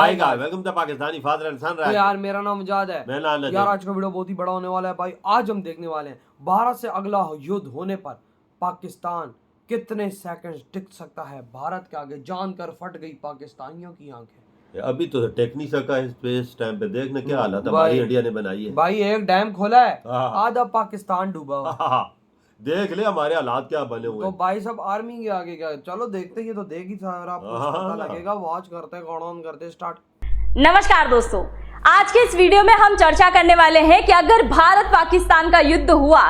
आएगा। Welcome to Pakistani father and son. तो यार मेरा नाम मुजाद है। मैं नाम यार आज का वीडियो बहुत ही बड़ा होने वाला है भाई। आज हम देखने वाले हैं भारत से अगला युद्ध होने पर पाकिस्तान कितने सेकंड टिक सकता है भारत के आगे। जानकर फट गई पाकिस्तानियों की आंखें। अभी तो टेक्निक का इस टाइम पे देखना क्या हालत हमारी इंडिया ने बनाई है भाई। एक डैम खोला है, हाँ। आधा पाकिस्तान डूबा हुआ। देख ले हमारे हालात क्या बने हुए। तो भाई सब आर्मी के आगे क्या। चलो देखते ही तो देगी सारा आपको पता लगेगा। वॉच करते हैं, ऑन करते स्टार्ट। नमस्कार दोस्तों, आज के इस वीडियो में हम चर्चा करने वाले हैं कि अगर भारत पाकिस्तान का युद्ध हुआ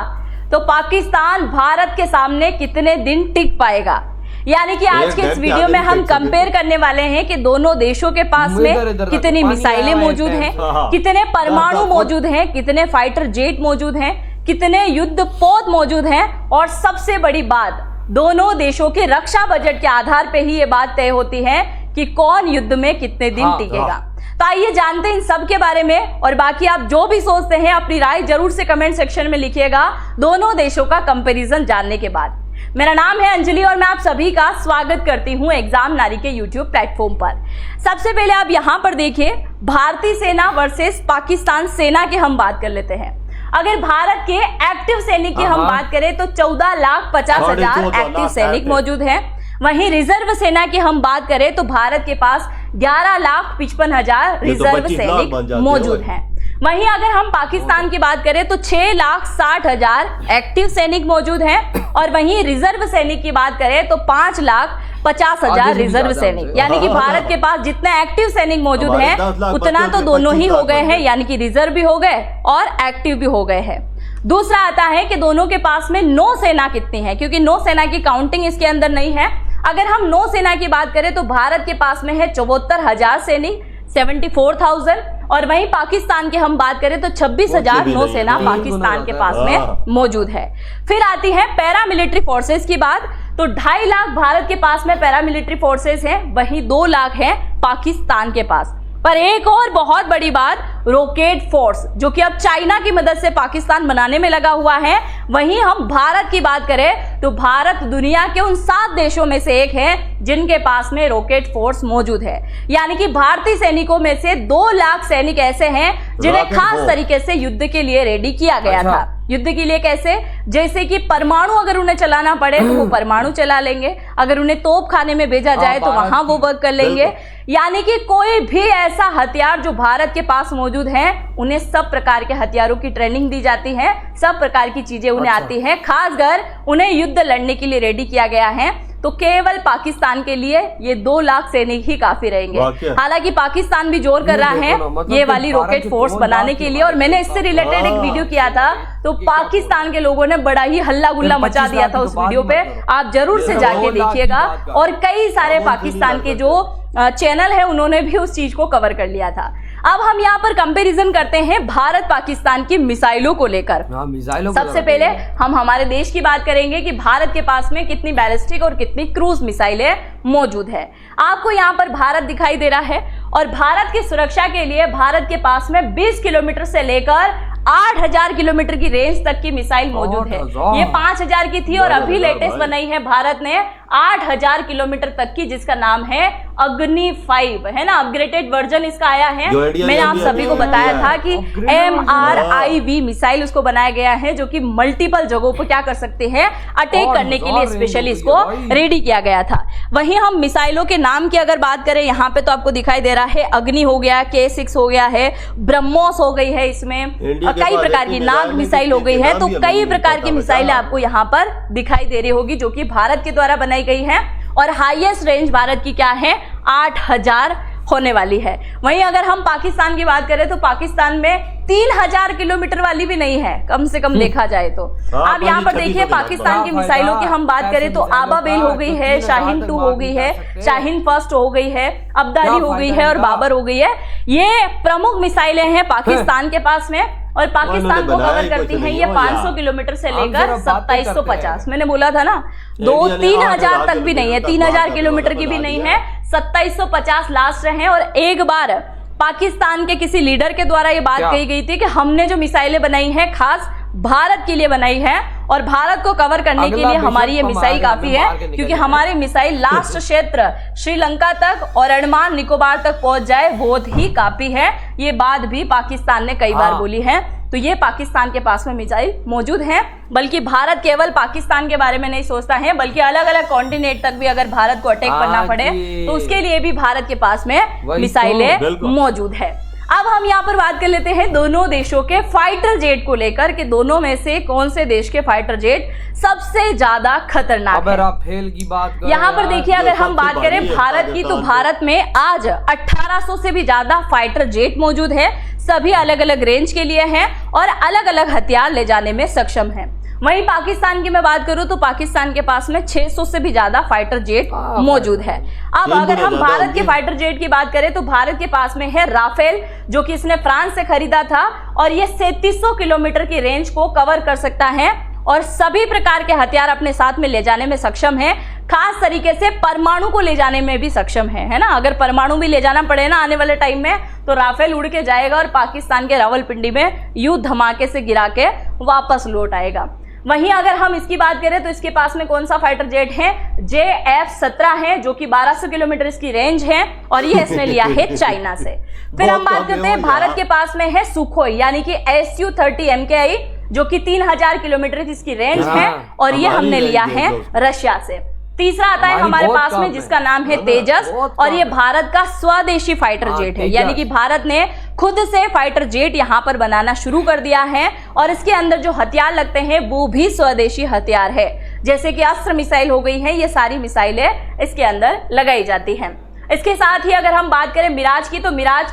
तो पाकिस्तान भारत के सामने कितने दिन टिक पाएगा। यानी कि आज के इस वीडियो में हम कंपेयर करने वाले हैं कि दोनों देशों के पास में कितनी मिसाइलें मौजूद हैं, कितने परमाणु मौजूद हैं, कितने फाइटर जेट मौजूद हैं, कितने युद्ध पोत मौजूद हैं, और सबसे बड़ी बात, दोनों देशों के रक्षा बजट के आधार पे ही ये बात तय होती है कि कौन युद्ध में कितने दिन टिकेगा। तो आइए जानते हैं इन सब के बारे में। और बाकी आप जो भी सोचते हैं अपनी राय जरूर से कमेंट सेक्शन में लिखिएगा दोनों देशों का कंपैरिजन जानने के बाद। मेरा नाम है अंजलि और मैं आप सभी का स्वागत करती हूं एग्जाम नारी के यूट्यूब प्लेटफॉर्म पर। सबसे पहले आप यहां पर देखिए भारतीय सेना वर्सेस पाकिस्तान सेना की हम बात कर लेते हैं। अगर भारत के एक्टिव सैनिक की हम बात करें तो 14,50,000 एक्टिव सैनिक मौजूद हैं। वहीं रिजर्व सेना की हम बात करें तो भारत के पास 11,55,000 रिजर्व सैनिक मौजूद हैं। वहीं अगर हम पाकिस्तान की बात करें तो 6,60,000 एक्टिव सैनिक मौजूद हैं, और वहीं रिजर्व सैनिक की बात करें तो 5,50,000 रिजर्व सैनिक। यानी कि भारत के पास जितने एक्टिव सैनिक मौजूद हैं उतना तो दोनों ही हो गए हैं, यानी कि रिजर्व भी हो गए और एक्टिव भी हो गए हैं। दूसरा आता है कि दोनों के पास में नौसेना कितनी है, क्योंकि नौसेना की काउंटिंग इसके अंदर नहीं है। अगर हम नौसेना की बात करें तो भारत के पास में है 74,000 सैनिक, 74,000, और वहीं पाकिस्तान की हम बात करें तो 26,000 नौसेना पाकिस्तान के पास में मौजूद है। फिर आती है पैरामिलिट्री फोर्सेस की बात, तो 2.5 लाख भारत के पास में पैरामिलिट्री फोर्सेस हैं, वहीं 2 लाख हैं पाकिस्तान के पास। पर एक और बहुत बड़ी बात, रॉकेट फोर्स, जो कि अब चाइना की मदद से पाकिस्तान बनाने में लगा हुआ है। वहीं हम भारत की बात करें तो भारत दुनिया के उन 7 देशों में से एक है जिनके पास में रॉकेट फोर्स मौजूद है। यानी कि भारतीय सैनिकों में से 2 लाख सैनिक ऐसे हैं जिन्हें खास तरीके से युद्ध के लिए रेडी किया गया था। युद्ध के लिए कैसे? जैसे कि परमाणु अगर उन्हें चलाना पड़े तो वो परमाणु चला लेंगे, अगर उन्हें तोप खाने में भेजा जाए तो वहां वो वर्क कर लेंगे। यानी कि कोई भी ऐसा हथियार जो भारत के पास मौजूद है उन्हें सब प्रकार के हथियारों की ट्रेनिंग दी जाती है, सब प्रकार की चीजें उन्हें आती हैं, खासकर उन्हें युद्ध लड़ने के लिए रेडी किया गया है। तो केवल पाकिस्तान के लिए ये 2 लाख सैनिक ही काफी रहेंगे। हालांकि पाकिस्तान भी जोर कर रहा है ये वाली रॉकेट फोर्स बनाने के लिए, और मैंने इससे रिलेटेड एक वीडियो किया था तो पाकिस्तान के लोगों ने बड़ा ही हल्ला गुल्ला मचा दिया था उस वीडियो पे। आप जरूर से जाके देखिएगा, और कई सारे पाकिस्तान के जो चैनल है उन्होंने भी उस चीज को कवर कर लिया था। अब हम यहाँ पर कंपैरिजन करते हैं भारत पाकिस्तान की मिसाइलों को लेकर। सबसे पहले हम हमारे देश की बात करेंगे कि भारत के पास में कितनी बैलिस्टिक और कितनी क्रूज मिसाइलें मौजूद है। आपको यहाँ पर भारत दिखाई दे रहा है, और भारत की सुरक्षा के लिए भारत के पास में 20 किलोमीटर से लेकर 8,000 किलोमीटर की रेंज तक की मिसाइल मौजूद है। ये 5,000 की थी और अभी लेटेस्ट बनाई है भारत ने 8,000 किलोमीटर तक की, जिसका नाम है अग्नि 5, है ना, अपग्रेडेड वर्जन इसका आया है। मैंने आप सभी को बताया था कि MRIV मिसाइल उसको बनाया गया है, जो कि मल्टीपल जगहों पर क्या कर सकते हैं, अटैक करने के लिए स्पेशली इसको रेडी किया गया था। वहीं हम मिसाइलों के नाम की अगर बात करें, यहाँ पे तो आपको दिखाई दे रहा है अग्नि हो गया, K6 हो गया है, ब्रह्मोस हो गई है, इसमें कई प्रकार की नाग मिसाइल हो गई है। तो कई प्रकार की मिसाइलें आपको यहाँ पर दिखाई दे रही होगी जो कि भारत के द्वारा बनाई गई है, और हाईएस्ट रेंज भारत की क्या है, 8,000 होने वाली है। वहीं अगर हम पाकिस्तान की बात करें तो पाकिस्तान में 3,000 किलोमीटर वाली भी नहीं है, कम से कम देखा जाए तो। आप यहाँ पर देखिए पाकिस्तान की मिसाइलों की हम बात करें तो आबाबेल हो गई है, शाहीन 2 हो गई है, शाहीन फर्स्ट हो गई है, अब्दाली हो गई है, और बाबर हो गई है। ये प्रमुख मिसाइलें हैं पाकिस्तान के पास में, और पाकिस्तान को कवर करती हैं ये 500 किलोमीटर से लेकर 2750। मैंने बोला था ना, 2-3,000 तक भी नहीं है, 3,000 किलोमीटर की भी नहीं है, 2750 लास्ट है। और एक बार पाकिस्तान के किसी लीडर के द्वारा ये बात कही गई थी कि हमने जो मिसाइलें बनाई हैं खास भारत के लिए बनाई है, और भारत को कवर करने के लिए हमारी ये मिसाइल काफी है, क्योंकि हमारी मिसाइल लास्ट क्षेत्र श्रीलंका तक और अंडमान निकोबार तक पहुंच जाए वो ही काफी है। ये बात भी पाकिस्तान ने कई बार बोली है। तो ये पाकिस्तान के पास में मिसाइल मौजूद है। बल्कि भारत केवल पाकिस्तान के बारे में नहीं सोचता है, बल्कि अलग अलग कॉन्टिनेंट तक भी अगर भारत को अटैक करना पड़े तो उसके लिए भी भारत के पास में मिसाइलें मौजूद है। अब हम यहाँ पर बात कर लेते हैं दोनों देशों के फाइटर जेट को लेकर कि दोनों में से कौन से देश के फाइटर जेट सबसे ज्यादा खतरनाक है। राफेल की बात यहाँ पर देखिए, अगर हम बात करें भारत की, तो भारत में आज 1800 से भी ज्यादा फाइटर जेट मौजूद है। सभी अलग अलग रेंज के लिए हैं और अलग अलग हथियार ले जाने में सक्षम हैं। वहीं पाकिस्तान की मैं बात करूं तो पाकिस्तान के पास में 600 से भी ज्यादा फाइटर जेट मौजूद है। अब अगर हम भारत के फाइटर जेट की बात करें तो भारत के पास में है राफेल, जो कि इसने फ्रांस से खरीदा था और ये 3700 किलोमीटर की रेंज को कवर कर सकता है और सभी प्रकार के हथियार अपने साथ में ले जाने में सक्षम है। खास तरीके से परमाणु को ले जाने में भी सक्षम है ना। अगर परमाणु भी ले जाना पड़े ना आने वाले टाइम में, तो राफेल उड़ के जाएगा और पाकिस्तान के रावलपिंडी में यूं धमाके से गिरा के वापस लौट आएगा। वहीं अगर हम इसकी बात करें तो इसके पास में कौन सा फाइटर जेट है, JF-17 है, जो कि 1200 किलोमीटर इसकी रेंज है और ये इसने लिया है चाइना से। फिर हम बात करते हैं भारत के पास में है सुखोई, यानी कि Su-30 MKI, जो कि 3000 किलोमीटर की इसकी रेंज है और ये हमने लिया है रशिया से। तीसरा आता है हमारे पास में जिसका नाम है तेजस और ये भारत का स्वदेशी फाइटर जेट है, यानी कि भारत ने खुद से फाइटर जेट यहां पर बनाना शुरू कर दिया है और इसके अंदर जो हथियार लगते हैं वो भी स्वदेशी हथियार है, जैसे कि अस्त्र मिसाइल हो गई है। ये सारी मिसाइलें इसके अंदर लगाई जाती हैं। इसके साथ ही अगर हम बात करें मिराज की, तो मिराज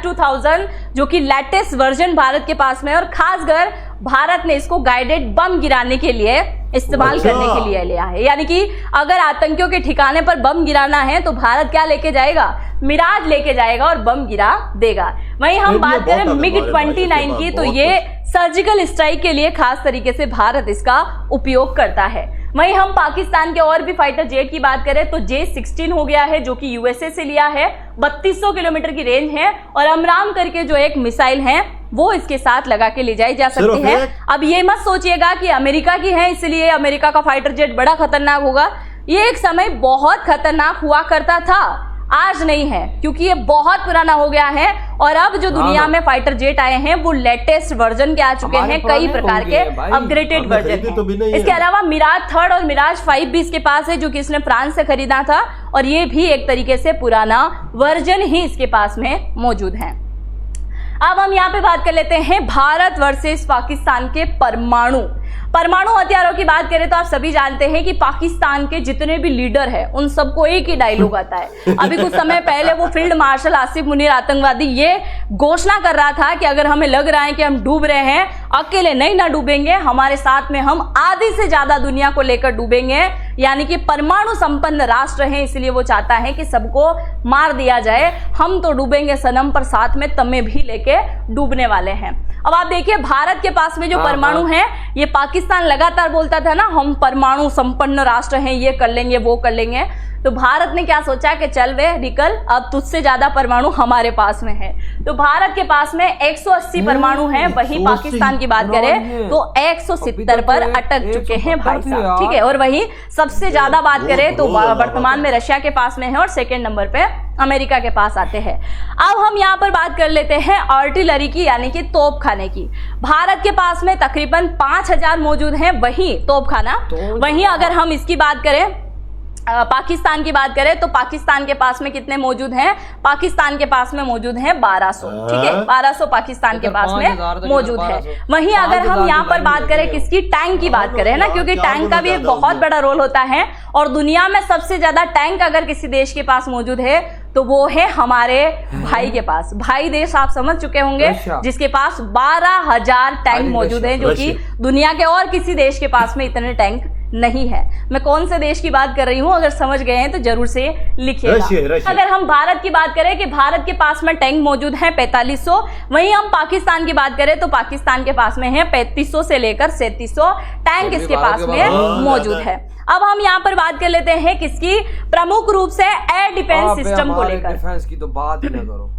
2000 जो कि लेटेस्ट वर्जन भारत के पास में है और खासकर भारत ने इसको गाइडेड बम गिराने के लिए इस्तेमाल करने के लिए लिया है। यानी कि अगर आतंकियों के ठिकाने पर बम गिराना है तो भारत क्या लेके जाएगा, मिराज लेके जाएगा और बम गिरा देगा। वहीं हम बात करें MiG-29 की, तो ये सर्जिकल स्ट्राइक के लिए खास तरीके से भारत इसका उपयोग करता है। वहीं हम पाकिस्तान के और भी फाइटर जेट की बात करें तो J-16 हो गया है, जो कि USA से लिया है, 3200 किलोमीटर की रेंज है और अमराम करके जो एक मिसाइल है वो इसके साथ लगा के ले जाई जा सकती है। अब ये मत सोचिएगा कि अमेरिका की है इसलिए अमेरिका का फाइटर जेट बड़ा खतरनाक होगा। ये एक समय बहुत खतरनाक हुआ करता था, आज नहीं है, क्योंकि ये बहुत पुराना हो गया है और अब जो दुनिया में फाइटर जेट आए हैं वो लेटेस्ट वर्जन के आ चुके हैं, कई प्रकार के अपग्रेडेड वर्जन। इसके अलावा मिराज 3 और मिराज 5 भी इसके पास है, जो कि इसने फ्रांस से खरीदा था और ये भी एक तरीके से पुराना वर्जन ही इसके पास में मौजूद है। अब हम यहाँ पे बात कर लेते हैं भारत वर्सेस पाकिस्तान के परमाणु हथियारों की बात करें तो आप सभी जानते हैं कि पाकिस्तान के जितने भी लीडर हैं उन सबको एक ही डायलॉग आता है। अभी कुछ समय पहले वो फील्ड मार्शल आसिफ मुनीर आतंकवादी ये घोषणा कर रहा था कि अगर हमें लग रहा है कि हम डूब रहे हैं, अकेले नहीं ना डूबेंगे, हमारे साथ में हम आधी से ज्यादा दुनिया को लेकर डूबेंगे। यानी कि परमाणु संपन्न राष्ट्र है, इसलिए वो चाहता है कि सबको मार दिया जाए। हम तो डूबेंगे सनम, पर साथ में तमें भी लेके डूबने वाले हैं। अब आप देखिए भारत के पास में जो परमाणु है, ये पाकिस्तान लगातार बोलता था ना हम परमाणु संपन्न राष्ट्र हैं, ये कर लेंगे वो कर लेंगे, तो भारत ने क्या सोचा कि चल वे निकल, अब तुझसे ज्यादा परमाणु हमारे पास में है। तो भारत के पास में 180 परमाणु हैं, वहीं पाकिस्तान की बात करें तो 170 पर अटक चुके हैं भाई साहब, ठीक है। और वहीं सबसे ज्यादा बात करें तो वर्तमान में रशिया के पास में है और सेकेंड नंबर पे अमेरिका के पास आते हैं। अब हम यहाँ पर बात कर लेते हैं आर्टिलरी की, यानी कि तोपखाने की। भारत के पास में तकरीबन 5000 मौजूद हैं, वही तोपखाना। वहीं अगर हम इसकी बात करें पाकिस्तान की बात करें तो पाकिस्तान के पास में कितने मौजूद हैं, पाकिस्तान के पास में मौजूद हैं 1200, ठीक है, 1200 पाकिस्तान के पास में मौजूद है। वहीं अगर हम यहाँ पर बात करें किसकी, टैंक की बात करें ना, क्योंकि टैंक का भी एक बहुत बड़ा रोल होता है और दुनिया में सबसे ज्यादा टैंक अगर किसी देश के पास मौजूद है तो वो है हमारे भाई के पास। भाई देश आप समझ चुके होंगे, जिसके पास 12000 टैंक मौजूद है, जो कि दुनिया के और किसी देश के पास में इतने टैंक नहीं है। मैं कौन से देश की बात कर रही हूं, अगर समझ गए हैं तो जरूर से लिखिएगा। अगर हम भारत की बात करें कि भारत के पास में टैंक मौजूद है 4500, वहीं हम पाकिस्तान की बात करें तो पाकिस्तान के पास में है 3500 से लेकर 3700 टैंक इसके पास में मौजूद है। अब हम यहाँ पर बात कर लेते हैं किसकी, प्रमुख रूप से एयर डिफेंस सिस्टम को लेकर। डिफेंस की तो बात ही ना करो।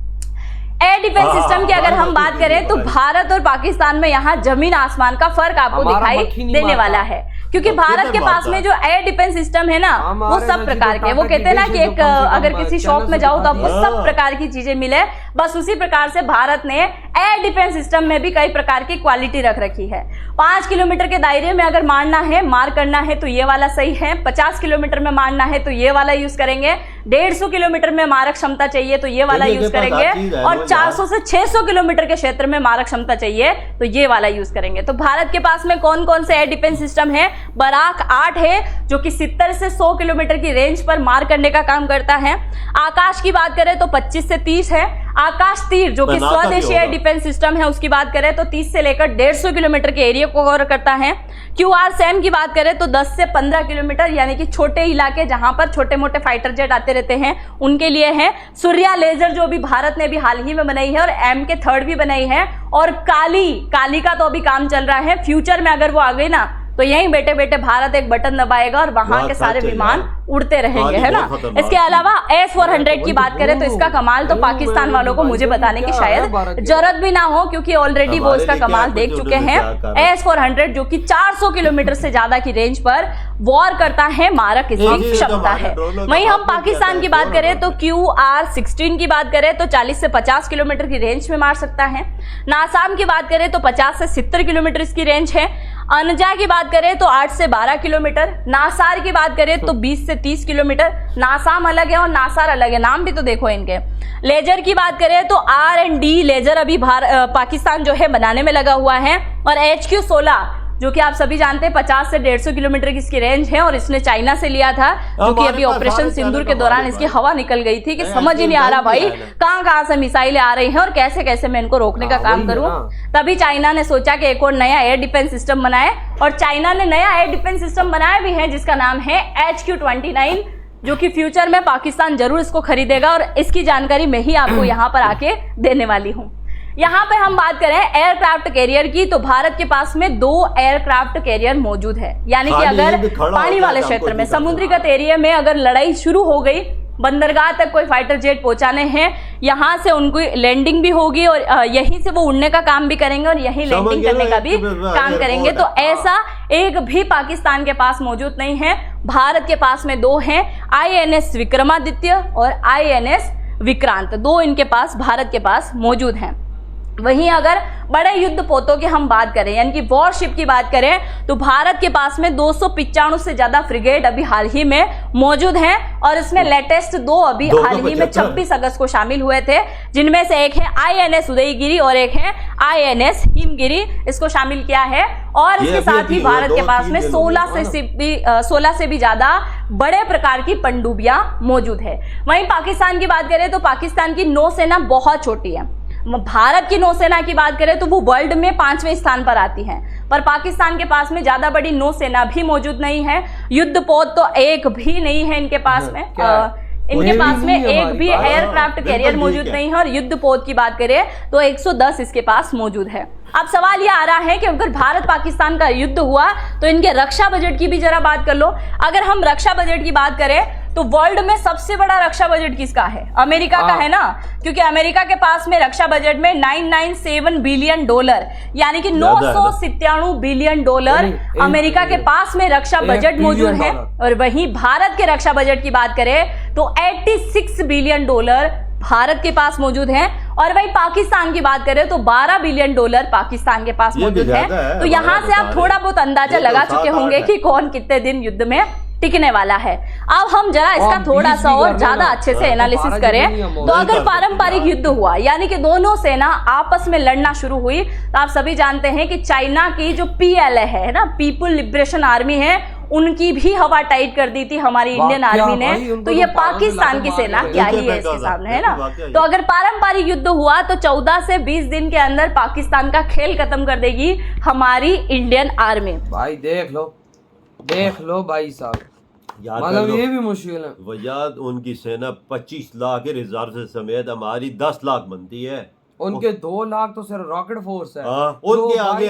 एयर डिफेंस सिस्टम की अगर हम बात करें तो भारत और पाकिस्तान में यहाँ जमीन आसमान का फर्क आपको दिखाई देने वाला है, क्योंकि भारत के पास में जो एयर डिफेंस सिस्टम है ना वो सब प्रकार के, वो कहते हैं ना कि एक अगर किसी शॉप में जाओ तो आपको सब प्रकार की चीजें मिले, बस उसी प्रकार से भारत ने एयर डिफेंस सिस्टम में भी कई प्रकार की क्वालिटी रख रखी है। 5 किलोमीटर के दायरे में अगर मारना है, मार करना है तो ये वाला सही है, 50 किलोमीटर में मारना है तो ये वाला यूज करेंगे, 150 किलोमीटर में मारक क्षमता चाहिए तो ये वाला यूज करेंगे, और 400 से 600 किलोमीटर के क्षेत्र में मारक क्षमता चाहिए तो ये वाला यूज करेंगे। तो भारत के पास में कौन कौन से एयर डिफेंस सिस्टम है? बराक 8 है जो कि 70 से 100 किलोमीटर की रेंज पर मार करने का काम करता है। आकाश की बात करें तो 25 से 30 है। आकाश तीर जो कि स्वदेशी एयर डिफेंस सिस्टम है उसकी बात करें तो 30 से लेकर 150 किलोमीटर के एरिया को कवर करता है। QR सैम की बात करें तो 10 से 15 किलोमीटर यानी कि छोटे इलाके जहां पर छोटे मोटे फाइटर जेट आते रहते हैं उनके लिए है। सूर्या लेजर जो अभी भारत ने भी हाल ही में बनाई है और MK3 भी बनाई है, और काली का तो अभी काम चल रहा है। फ्यूचर में अगर वो आ गई ना तो यहीं बैठे बैठे भारत एक बटन दबाएगा और वहां के सारे विमान उड़ते रहेंगे, है ना। इसके अलावा S-400 की बात करें तो इसका कमाल तो पाकिस्तान वालों को मुझे बताने की शायद जरूरत भी ना हो, क्योंकि ऑलरेडी वो इसका कमाल देख चुके हैं। S-400 जो कि 400 किलोमीटर से ज्यादा की रेंज पर वॉर करता है, मारक इसकी क्षमता है। वहीं हम पाकिस्तान की बात करें तो QR-16 की बात करें तो 40 से 50 किलोमीटर की रेंज में मार सकता है। नासाम की बात करें तो 50 से 70 किलोमीटर इसकी रेंज है। अनजा की बात करें तो 8 से 12 किलोमीटर। नासार की बात करें तो 20 से 30 किलोमीटर। नासाम अलग है और नासार अलग है, नाम भी तो देखो इनके। लेजर की बात करें तो R&D लेजर अभी पाकिस्तान जो है बनाने में लगा हुआ है। और HQ-16 जो कि आप सभी जानते हैं 50 से 150 किलोमीटर की इसकी रेंज है, और इसने चाइना से लिया था, क्योंकि अभी ऑपरेशन सिंदूर के दौरान इसकी हवा निकल गई थी कि समझ ही नहीं आ रहा भाई कहां से मिसाइलें आ रही हैं और कैसे कैसे मैं इनको रोकने का काम करूं। तभी चाइना ने सोचा कि एक और नया एयर डिफेंस सिस्टम बनाए, और चाइना ने नया एयर डिफेंस सिस्टम बनाया भी है जिसका नाम है HQ-29, जो कि फ्यूचर में पाकिस्तान जरूर इसको खरीदेगा, और इसकी जानकारी मैं ही आपको यहाँ पर आके देने वाली हूँ। यहाँ पे हम बात करें एयरक्राफ्ट कैरियर की तो भारत के पास में 2 एयरक्राफ्ट कैरियर मौजूद है, यानी कि अगर पानी वाले क्षेत्र में समुद्रीगत एरिया में अगर लड़ाई शुरू हो गई, बंदरगाह तक कोई फाइटर जेट पहुंचाने हैं, यहाँ से उनकी लैंडिंग भी होगी और यहीं से वो उड़ने का काम भी करेंगे और यहीं लैंडिंग करने का भी काम करेंगे। तो ऐसा एक भी पाकिस्तान के पास मौजूद नहीं है। भारत के पास में 2 हैं, INS विक्रमादित्य और INS विक्रांत, 2 इनके पास भारत के पास मौजूद हैं। वहीं अगर बड़े युद्ध पोतों की हम बात करें यानी कि वॉरशिप की बात करें तो भारत के पास में 295 से ज्यादा फ्रिगेट अभी हाल ही में मौजूद हैं, और इसमें लेटेस्ट 2 अभी हाल ही में 26 अगस्त को शामिल हुए थे, जिनमें से एक है INS उदयगिरी और एक है INS हिमगिरी, इसको शामिल किया है। और इसके साथ ही भारत के पास में 16 से भी ज्यादा बड़े प्रकार की पनडुब्बियां मौजूद है। वहीं पाकिस्तान की बात करें तो पाकिस्तान की नौसेना बहुत छोटी है। भारत की नौसेना की बात करें तो वो वर्ल्ड में 5वें स्थान पर आती है, पर पाकिस्तान के पास में ज्यादा बड़ी नौसेना भी मौजूद नहीं है। युद्धपोत तो एक भी नहीं है इनके पास में, इनके पास में एक भी एयरक्राफ्ट कैरियर मौजूद नहीं है। और युद्धपोत की बात करें तो 110 इसके पास मौजूद है। अब सवाल यह आ रहा है कि अगर भारत पाकिस्तान का युद्ध हुआ तो इनके रक्षा बजट की भी जरा बात कर लो। अगर हम रक्षा बजट की बात करें तो वर्ल्ड में सबसे बड़ा रक्षा बजट किसका है? अमेरिका का है ना, क्योंकि अमेरिका के पास में रक्षा बजट में $997 बिलियन यानी कि $997 बिलियन अमेरिका के पास में रक्षा बजट मौजूद है। और वहीं भारत के रक्षा बजट की बात करें तो $86 बिलियन भारत के पास मौजूद है। और वही पाकिस्तान की बात करें तो $12 बिलियन पाकिस्तान के पास मौजूद है। तो यहाँ से आप थोड़ा बहुत अंदाजा लगा चुके होंगे कि कौन कितने दिन युद्ध में टिकने वाला है। अब हम जरा इसका थोड़ा सा और ज्यादा अच्छे से एनालिसिस करें तो अगर पारंपरिक युद्ध हुआ यानी कि दोनों सेना आपस में लड़ना शुरू हुई तो आप सभी जानते हैं कि चाइना की जो PLA है ना, पीपुल लिबरेशन आर्मी है, उनकी भी हवा टाइट कर दी थी हमारी इंडियन आर्मी ने। तो ये पाकिस्तान की सेना क्या ही है इसके सामने, है ना। तो अगर पारंपरिक युद्ध हुआ तो 14 से 20 दिन के अंदर पाकिस्तान का खेल खत्म कर देगी हमारी इंडियन आर्मी। भाई देख लो भाई साहब, मतलब ये भी मुश्किल है। वजाद उनकी सेना 25 लाख रिजर्व से समेत हमारी 10 लाख बनती है। उनके 2 लाख तो सिर्फ रॉकेट फोर्स है। उनके आगे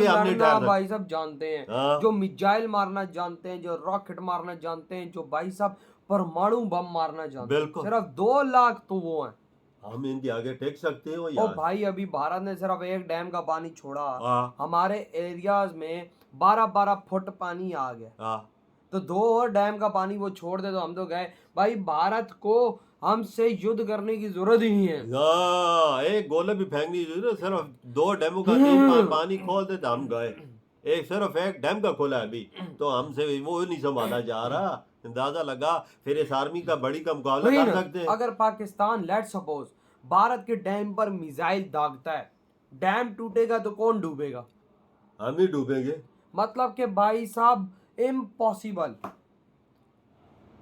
हमने भाई साहब जानते हैं, जो मिसाइल मारना जानते हैं, जो रॉकेट मारना जानते हैं, जो भाई साहब परमाणु बम मारना जानते हैं, सिर्फ 2 लाख तो वो हैं। हम इनके आगे टेक सकते हो ओ यार। भाई अभी भारत ने सिर्फ एक डैम का पानी छोड़ा, हाँ हमारे एरियाज में 12-12 फुट पानी आ गया। हाँ तो 2 और डैम का पानी वो छोड़ दे तो हम तो गए। भाई भारत को हमसे युद्ध करने की जरूरत ही नहीं है। हाँ, एक गोले भी फेंकनी चाहिए ना, सिर्फ 2 डैमों का 3 पानी खोल दे तो हम गए। एक सिर्फ एक डैम का खोला है अभी, तो हमसे वो नहीं संभाला जा रहा। अंदाजा लगा, फिर इस आर्मी का बड़ी का मुकाबला वही कर ना, सकते हैं। अगर पाकिस्तान लेट सपोज भारत के डैम पर मिसाइल दागता है, डैम टूटेगा तो कौन डूबेगा? हम ही डूबेंगे। मतलब कि भाई साहब इम्पॉसिबल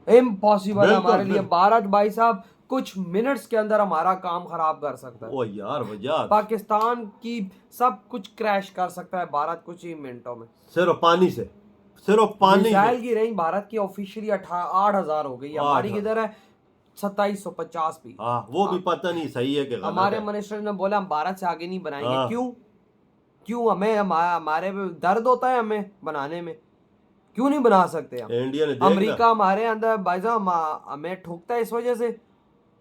इम्पॉसिबल हमारे लिए। भारत भाई साहब कुछ मिनट्स के अंदर हमारा काम खराब कर सकता है। ओ यार वजह पाकिस्तान की सब कुछ क्रैश कर सकता है भारत कुछ ही मिनटों में। सिर्फ पानी से, सिर्फ पानी से। मिसाइल की रेंज भारत की ऑफिशियली 8,000 हो गई है, हमारी किधर है 2750 भी। हाँ, वो भी पता नहीं सही है कि गलत हमारे है। मिनिस्टर ने बोला हम भारत से आगे नहीं बनाएंगे। हाँ। क्यों हमारे पे दर्द होता है हमें बनाने में, क्यों नहीं बना सकते हम? इंडिया ने अमेरिका हमारे अंदर भाई साहब हमें ठोकता है इस वजह से।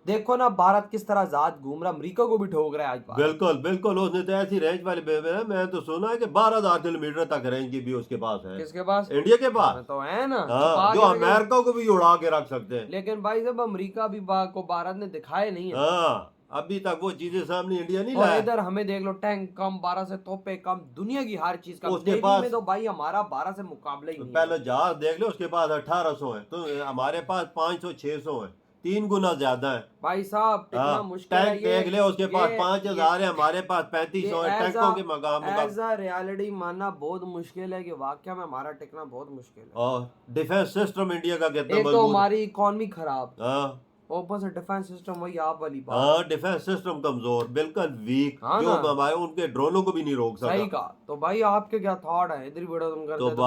देखो ना भारत किस तरह आजाद घूम रहा, अमेरिका को भी ठोक रहा है आज भारत। बिल्कुल बिल्कुल, उसने तो ऐसी रेंज वाले बेबे है, मैं तो सुना है कि 12,000 किलोमीटर तक रेंज की भी उसके पास है। किसके पास? इंडिया के पास तो है ना, हाँ, छुपा जो के रखे। अमेरिका को भी उड़ा के रख सकते हैं। लेकिन भाई साहब अमेरिका भी को भारत ने दिखाए नहीं है। हाँ, अभी तक वो चीजें सामने इंडिया नहीं और लाया। इधर हमें देख लो, टैंक कम, 12 से तोपे कम, दुनिया की हर चीज कम। उसके नेवी पास- में तो भाई हमारा 12 से मुकाबला ही नहीं है। पहले जहाज देख लो, उसके पास 1800 है, तो हमारे पास 500-600 है, 3 गुना ज्यादा है। भाई साहब टिकना हाँ, मुश्किल है। टैंक देख ले, उसके पास 5,000 है, हमारे पास 3500 है। टैंकों के मकाम एज अ रियलिटी मानना बहुत मुश्किल है कि वाकया में हमारा टिकना बहुत मुश्किल है। और डिफेंस सिस्टम इंडिया का कितना एक तो मजबूत है। हमारी इकोनॉमी खराब, हाँ ऊपर से डिफेंस सिस्टम वही आप वाली बात। हाँ, डिफेंस सिस्टम कमजोर, बिल्कुल वीक, हाँ जो ना। हमारे उनके ड्रोनों को भी नहीं रोक सही सका। कहा। तो भाई आपके क्या थॉट है, इधर वीडियो तुम कर तो दे तो